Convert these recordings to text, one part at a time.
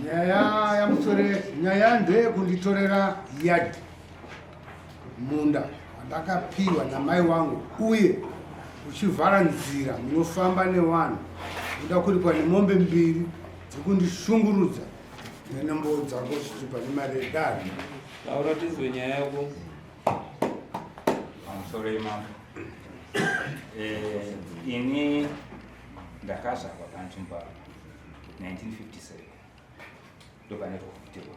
nyaya yamusore nyaya ndeyekunditorera yadhi munda wandakapiwa namai wangu uye uchivhara nzira munofamba nevanhu uda kuripwa nemombe mbiri dzekundishungurudza nenombo dzako zvichipa nemari yedare. Taura tizwe nyaya yako. Pamusoro mambo. Ini ndakazvarwa panzvimbo 1957 ndopane pokupitirwa.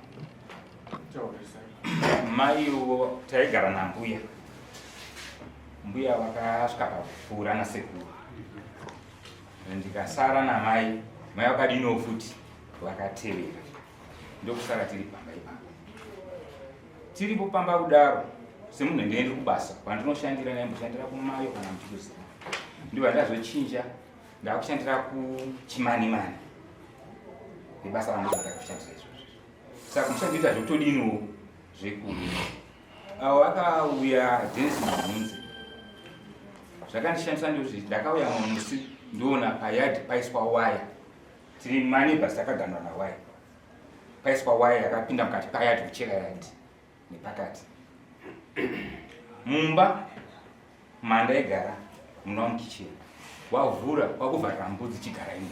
Maiwo taigara nambuya. Mbuya vakasvika pakupfuura nasekuru. Ndikasara namai. Mai vakadino futi vakatevera. Ndokusara tiri pamba ipapo. Tiripo pamba kudaro semunhu ndiendi kubasa kwandinoshandira naimboshandira kumayo kana mutikuzi ndiwo ndazochinja ndakushandira kuchimanimani nebasa rangu ndakakushandira izvozvo saka mushandira zvotodiniwo zvekuru avo vakauya Dennis Mbudzi zvakandishandisa ndozvi ndakauya musi ndoona payadhi paiswa waya tiri manebhasi takagandwa nawaya paiswa waya yakapinda mukati payadhi kucheka yadhi nepakati mumba manda egara muna MuKitchen wavhura wakuvharira mbudzi chigara imo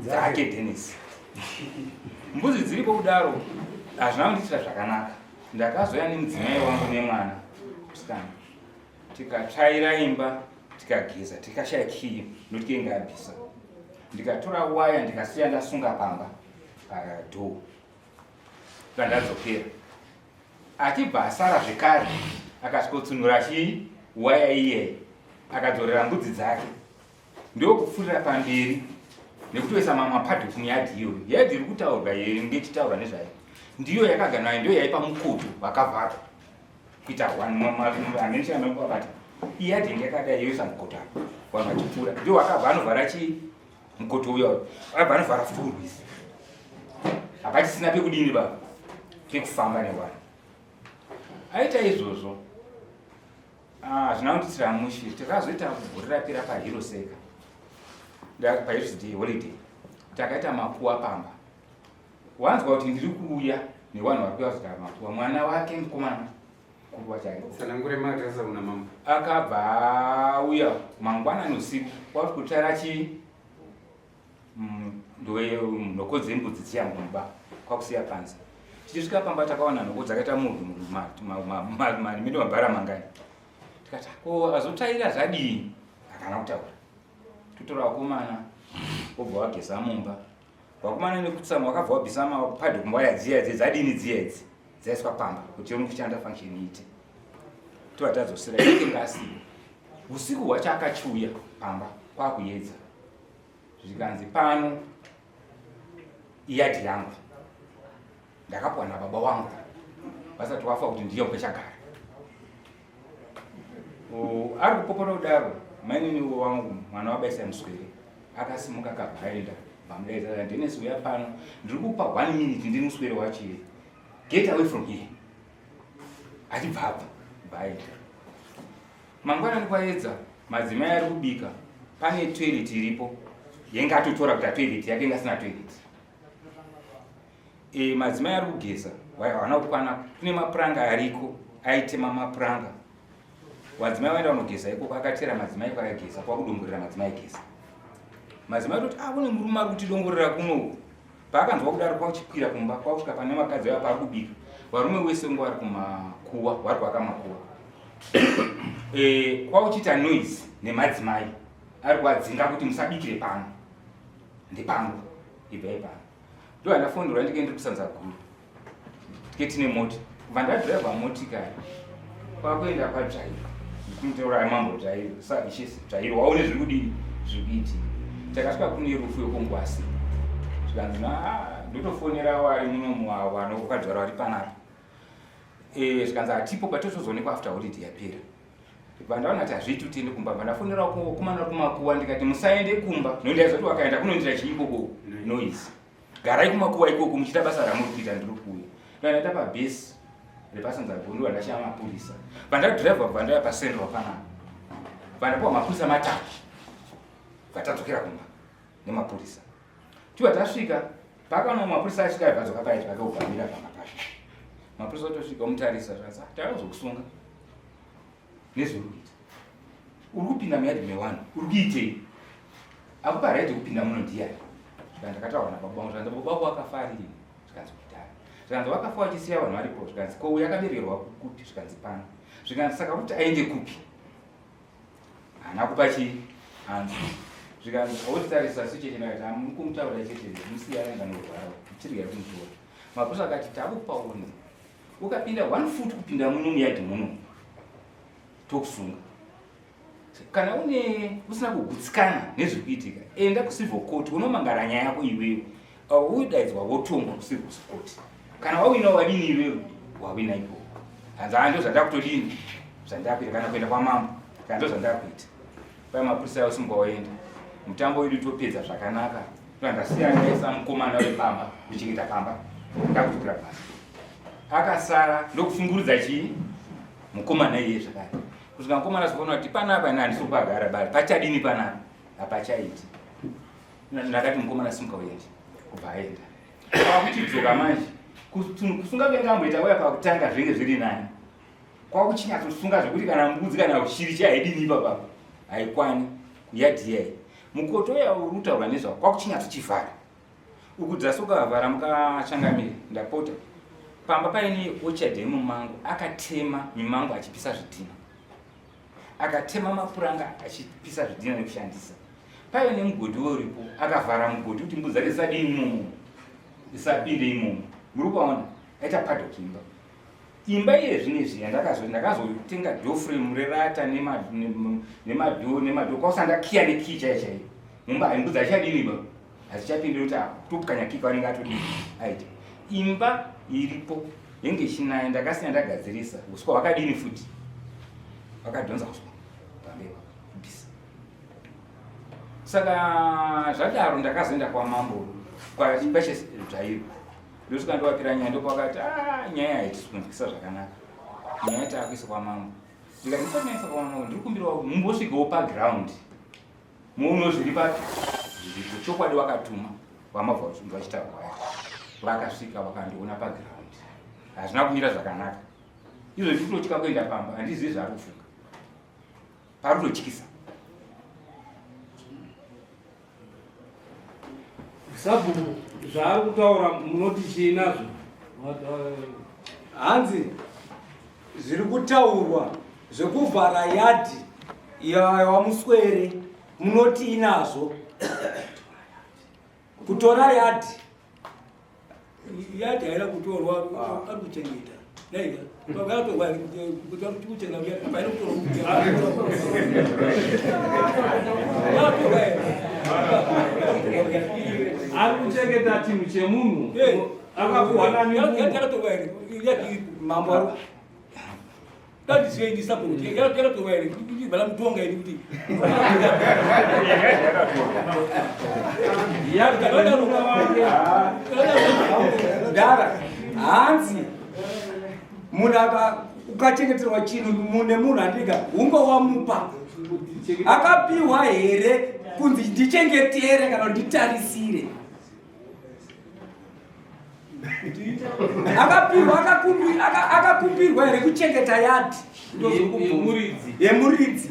Dzake Dennis mbudzi dziripo kudaro hazvina kunditira zvakanaka ndakazoya nemudzimai wangu nemwana musikana tikatsvaira imba tikageza tikashaya kiyi ndotikenge abvisa ndikatora waya ndikasiya ndasunga pamba padhoo ndadzokera achibva asara zvekare akasvotsunura chii waya iye akadzorera mbudzi dzake ndokupfurira pamberi nekutoisa mamapadhi kumuyadhi iyo yadhi iri kutaurwa yeri ngechitaura nezvayo ndiyo yakaganwa ndiyo yaipa mukoto wakavharwa kuita anenshanaabati iyadhi inge yakadai yoisa mukoto apo vanhu vachipfuura ndiyo wakabva anovhara chii mukoto uyo akabva anovhara furwisi hapachisina pekudini baba pekufamba nevanhu aita izvozvo zvina kunditira mushi takazoita kuvhurira pera pahero seka paHeritage holiday takaita makuwa pamba wanzwa kuti ndiri kuuya nevanhu vari kuuya kuzita makuwa mwana wake mukomana kuruwa chake akabva auya mangwanani usiku wari kutara chii nhoko dzembudzi dziya mumba kwakusiya panze tichisvika pamba takawana nhoko dzakaita munhu mino mabhara mangani tikati ko azotaira zvadii akana kutaura totora vakomana wobva wageza mumba vakomana nekutsamwa wakabva wabvisa mapadhi kumwaya dziya idzi dzadini dziya idzi dzaiswa pamba kuti uri kushanda function iite tova tadzosira ike ngasi usiku hwacho akachiuya pamba kwakuyedza zvikanzi pano iyadhi yangu ndakapwa nababa wangu vasati wafa kuti ndiyo kwechagara ari kupopora kudaro mainini wangu mwana wabaisa muswere akasimuka akabva aenda vamudaidza Dennis uya pano ndiri kupa 1 minute ndiri muswere wacho get away from here achibva abva bhaenda mangwanani kwaedza madzimai ari kubika pane toilet iripo yenge atotora kuti toilet yake ingasina toilet madzimai ari kugeza hawana kukwana kune mapuranga ariko aitema mapuranga wadzimai vaenda vanogeza ikoko akatera madzimai kwakageza kwakudongorera madzimai geza madzimai toti kune murume ari kutidongorera kuno paakanzwa kudaro kwakuchikwira kumba kwakusvika pane makadzi ava paari kubika varume wese ngo vari kumakuwa vari kwakamakuwa kwakuchiita noise nemadzimai ari kuadzinga kuti musabikire pano ndepangu ibvai pano ndo andafonderwa ndikendi kusanza guru tiketine mota kubva ndadhiraivha motikari kwakuenda kwadhaiva ndikumuteura mambo dhaiva saishisi dhaiva waone zviri kudini zviri kuitika takasvika kune rufu yokongwasi zvikanzi ndotofonera wari muno vanokadzvara vari panapa zvikanzi hatipo patozoonekwa after holiday yapera vandaona kuti hazviiti kutiende kumba vandafonera kumana kumakuwa ndikati musaende kumba nondaizoti wakaenda kunondira chiikoko noise garai kumakuwa ikoko muchita basa ramuri kuita ndiri kuuya ndoandaita pabhesi repasanzagondo vandashaya mapurisa vandadhiraivha vandaya pasendwa panapa vandapiwa mapurisa matatu vatadzokera kumba nemapurisa tiwa tasvika Pakaona mapurisa asvika bvazo kakaitwa akaubvamira pamapasha. Mapurisa otosvika omutarisa zvasa takazokusunga nezviri kuita. Uri kupinda muyadhi mewanhu uri kuitei? Akupa right kupinda muno ndiani? Saka ndakataura nababa vangu zvanzi baba vako akafarira. Zvikanzi kudhara. Zvikanzi wakafa wachisiya vanhu varipo. Zvikanzi ko uyu akabererwa kupi? Zvikanzi pano. Zvikanzi saka kuti aende kupi? Haana kupa chii? Hanzi. Zvikanzi otitarisa situation akati muri kumutaura chete musiya aenda norwara. Chirya kumutora. Mapurisa akati takupaoni. Ukapinda 1 foot kupinda muno muyadhi muno. Tokusunga. Kana usina kugutsikana nezvikuitika, enda kucivil court unomangara nyaya yako iwewe. Udaidzwa wotongwa kucivil court. Kana wawina wadini iwewe, wawina ipo. Hanzi ando zvandakutodini, zvandakuita kana kuenda kwamambo, kana ndo zvandakuita. Pai mapurisa yausimuka waenda. Mutambo wedu topedza zvakanaka. Ndasiya ndaisa mukomana wepamba, ndichengeta pamba. Ndakutukira pasi. Akasara ndokufungurudza chii? Mukomana iye zvakare. Kusvika mukomana zvikona kuti panapa ina handisopagara bari pachadini panapa hapachaiti. Ndakati mukomana simuka uende kubva aenda. Kwakuchidzoka manje kusunga kuenda amboita waya pakutanga zvinge zviri nani. Kwakuchinyatsosunga zvekuti kana mbudzi kana shiri chaidini ipapo haikwani kuyadhi yayi. Mukoto uya uri kutaura nezvako kwakuchinyatsochivhara. Ukudzasuka vhara mukachangamira ndapota. Pamba paine orchard yemumangu akatema mimango achipisa zvidhina. Akatema mapuranga achipisa zvidhina nekushandisa. Paine mugodhi uripo akavhara mugodhi kuti mbudzi dzake dzisadini imomo. Dzisapinde imomo. Muri kuona aita paddock imba. Imba iye zvinezvi ndakazotenga door frame rerata nemadho kwausanda kiya nekiyi chaiyo chaiyo. Mumba mbudzi achadini ba. Hazichapinde kuti tokukanya kika vanenge atodini. Aita. Imba iripo yenge chinaya ndakasiya ndagadzirisa uswa wakadini futi wakadhonza uswa pambeva kubvisa. Saka zvadaro ndakazoenda kwamambo kwachipashe dzvairo ndosvika ndowapira nyaya ndopakati nyaya haiti kunzwisa zvakanaka nyaya taakuisa kwamambo ndikandisanaisa kwamambo ndiri kumbirawo kuti mumbosvikawo paground muono zviri papi zviripo chokwadi wakatuma vamabva vachitaurwa vakasvika vakandiona paground. Hazvina kumira zvakanaka. Izvo ndikutotya kuenda pamba, handizivi zvaari kufunga. Pari kutotyisa. Sabhuku zvaari kutaura munoti chii nazvo? Hanzi zviri kutaurwa zvekuvhara yadhi yawamuswere munoti inazvo. Kutora yadhi yadhi haina kutorwa ari kuchengeta naiga pakatorwa kuti ari kuchengeta paine kutorwa ari kuchengeta chinhu chemunhu akakuhwana yakatorwa here yadhi mambo ndatiziveini sapoti yakatorwa here ibhala mutonga ini kuti Dara, hanzi munhu ukachengeterwa chinhu mune munhu andika unge wamupa akapiwa here kunzi ndichengetere kana nditarisire akakumbirwa here kuchengeta yadhi yemuridzi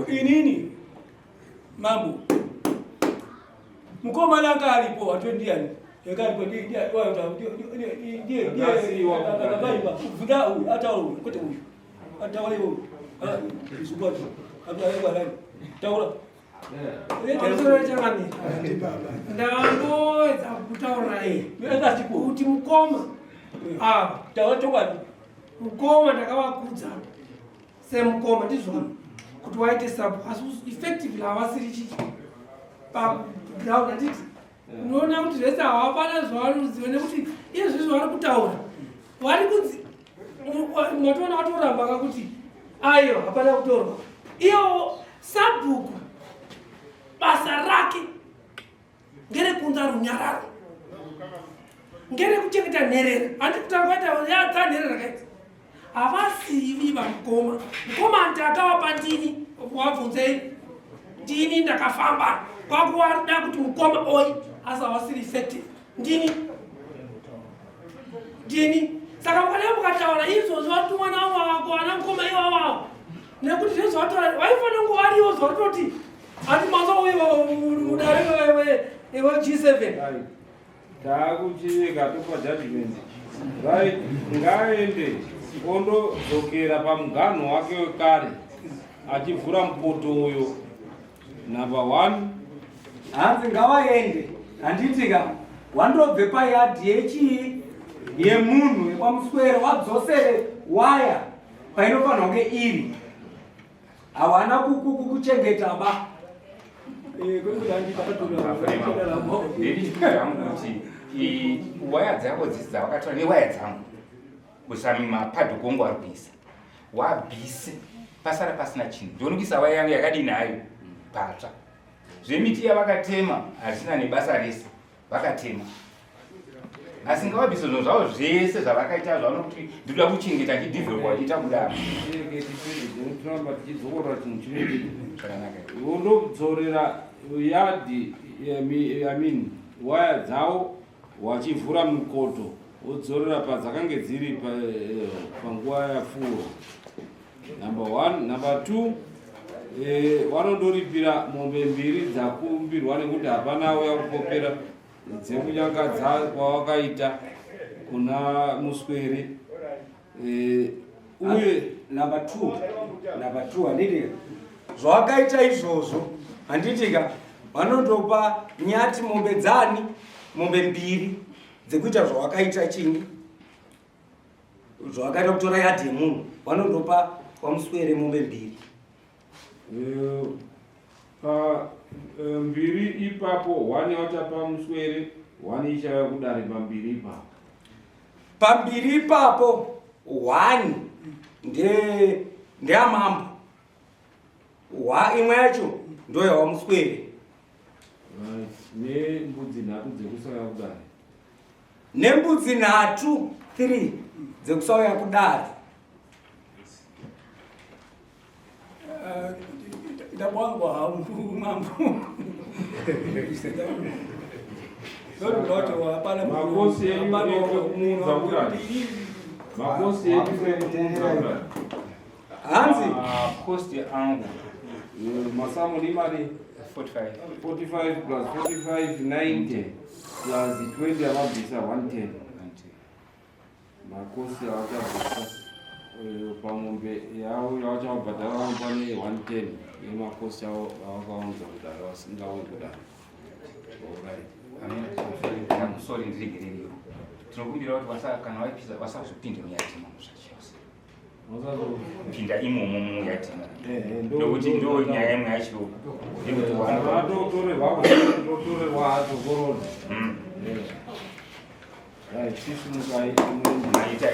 inini mambo mukomana anga aripo wato ndiani yakaripo ndiye ataura kwete uyu ataura iwo isupati ataura taura ndangoedza kutaura kuti mukoma taura chokwadi mukoma ndakavakudza semukoma ndizvona kuti waite sapo asi effectively havasiri chiti paground handiti unoona kuti zvese havapana zvavaruziva nekuti izvi zvavari kutaura vari kunzi matoona vatoramba kakuti aiwa hapana kutorwa iyo sabhuku basa rake ngerekunza runyararo ngerekuchengeta nherera handi kutanga yadza nherera rakaita havasivi vamukoma mukoma nti akavapa ndini wabvunzei ndini ndakafamba kwakuwada kuti mukoma oyi asawasiri effective ndini saka mukanea mukataura izvozvo vari mwana wako ana mukoma iwawawo nekuti zvezvataura waifana kunge wariwo zvatoti ati mazo udare weG7 taakuchiveka topa judgment right ngaende ondodzokera pamuganho wake wekare achivhura mupoto uyo number 1 hanzi ngavaende handitika wandobve payadhi yechii yemunhu yekwamuswere wadzosere waya painofanirwa kunge iri hawana kuchengeta ba kuti waya dzako dzisi dzavakatora newaya dzangu kusami mapadhuku ongu ari kuisa wabhise pasara pasina chinhu ndionikuisa waya yangu yakadini hayo patsva zvemiti yavakatema hazina nebasa rese vakatema asi ngavabvise zvinhu zvavo zvese zvavakaita zvavanokuti ndinoda kuchengeta ndidhivhelopa vachiita kudaro tichidzokora chinhu chimwe undodzorera yadhi waya dzavo wachivhura mukoto wodzorera padzakange dziri panguva yapfuuro number 1 number 2 vanondoripira mombe mbiri dzakumbirwa nekuti hapana auya kupopera dzekunyangadza kwawakaita kuna muswere uye number 2 handiti zvawakaita izvozvo handitika vanondopa nyati mombe dzani mombe mbiri dzekuita zvawakaita chingi zvawakaita kutora yadhi yemunhu vanondopa kwamuswere mombe mbiri mbiri ipapo 1 yauchapa muswere 1 ichava kudare pambiri ipapo pambiri ipapo 1 ndeamambo imwe yacho ndoyawamuswere nembudzi 3 dzekusauya kudare nembudzi 3 dzekusauya kudare ndabwangwa hangu mambo ndoto hapana makosi ekumunza kudare makosi ekumunza kudare hanzi kosti angu masamu ni mari 45 plus 45 90 plus 20 amabvisa 110 makosi avachabvisa pamombe yavo yavachamabhadhara vangwane 110 nemakosi avo avakaunza kudare vasingauyi kudare sorry ndiregereriwo tinokumbira kuti kana vaipisa vasazopinde muyatima muzvachose pinda imomo muyatima ndokuti ndo nyaya imwe yacho atotorerwa hacho korona maita